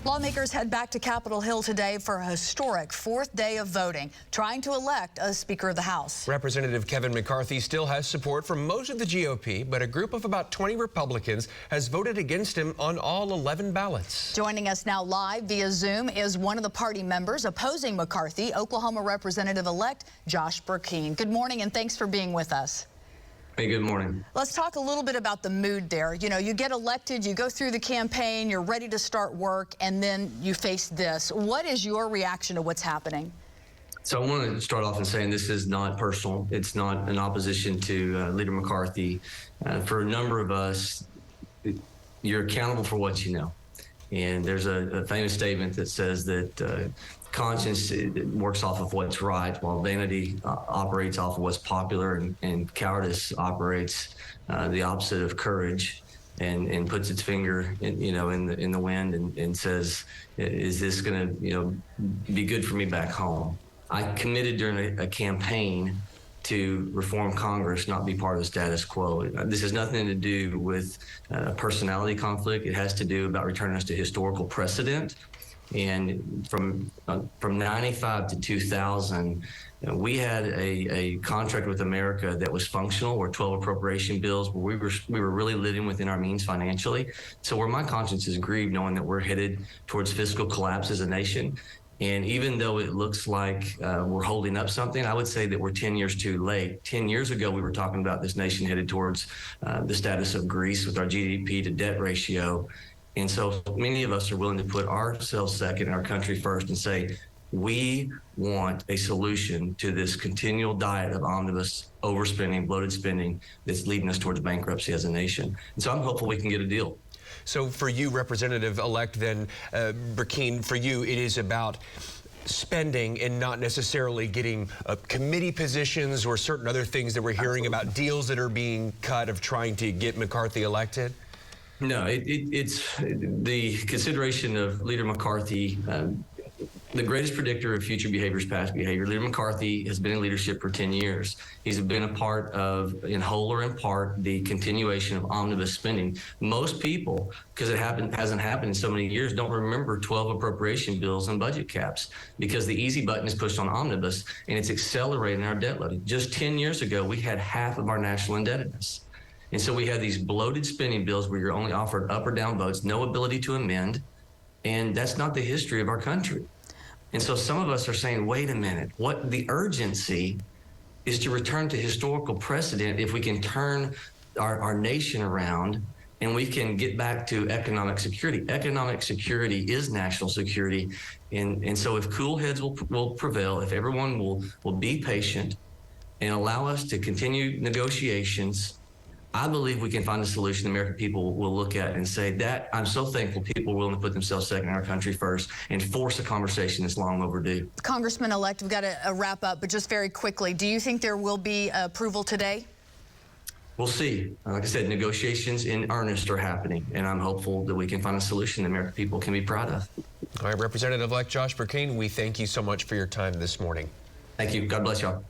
Lawmakers head back to Capitol Hill today for a historic fourth day of voting, trying to elect a Speaker of the House. Representative Kevin McCarthy still has support from most of the GOP, but a group of about 20 Republicans has voted against him on all 11 ballots. Joining us now live via Zoom is one of the party members opposing McCarthy, Oklahoma Representative-elect Josh Brecheen. Good morning, and thanks for being with us. Hey, good morning. Let's talk a little bit about the mood there. You know, you get elected, you go through the campaign, you're ready to start work, and then you face this. What is your reaction to what's happening? So I want to start off in saying this is not personal. It's not an opposition to Leader McCarthy. For a number of us, you're accountable for what you know. And there's a famous statement that says that conscience works off of what's right, while vanity operates off of what's popular, and cowardice operates the opposite of courage, and puts its finger in the wind and says, is this going to be good for me back home? I committed during a campaign to reform Congress, not be part of the status quo. This has nothing to do with personality conflict. It has to do about returning us to historical precedent. And from 95 to 2000, we had a contract with America that was functional, or 12 appropriation bills where we were really living within our means financially. So where my conscience is grieved knowing that we're headed towards fiscal collapse as a nation. And even though it looks like we're holding up something, I would say that we're 10 years too late. 10 years ago, we were talking about this nation headed towards the status of Greece with our GDP to debt ratio. And so many of us are willing to put ourselves second and our country first and say, we want a solution to this continual diet of omnibus overspending, bloated spending that's leading us towards bankruptcy as a nation. And so I'm hopeful we can get a deal. So for you, Representative-elect, then, Brecheen, for you, it is about spending and not necessarily getting committee positions or certain other things that we're hearing about, deals that are being cut of trying to get McCarthy elected? No, it's the consideration of Leader McCarthy. The greatest predictor of future behavior is past behavior. Leader McCarthy has been in leadership for 10 years. He's been a part of, in whole or in part, the continuation of omnibus spending. Most people, because it hasn't happened in so many years, don't remember 12 appropriation bills and budget caps, because the easy button is pushed on omnibus and it's accelerating our debt loading. Just 10 years ago, we had half of our national indebtedness. And so we have these bloated spending bills where you're only offered up or down votes, no ability to amend, and that's not the history of our country. And so some of us are saying, wait a minute, what the urgency is to return to historical precedent if we can turn our nation around and we can get back to economic security. Economic security is national security. And so if cool heads will prevail, if everyone will be patient and allow us to continue negotiations, I believe we can find a solution the American people will look at and say that I'm so thankful people are willing to put themselves second in our country first and force a conversation that's long overdue. Congressman-elect, we've got to wrap up, but just very quickly, do you think there will be approval today? We'll see. Like I said, negotiations in earnest are happening, and I'm hopeful that we can find a solution the American people can be proud of. All right, Representative-elect Josh Brecheen, we thank you so much for your time this morning. Thank you. God bless y'all.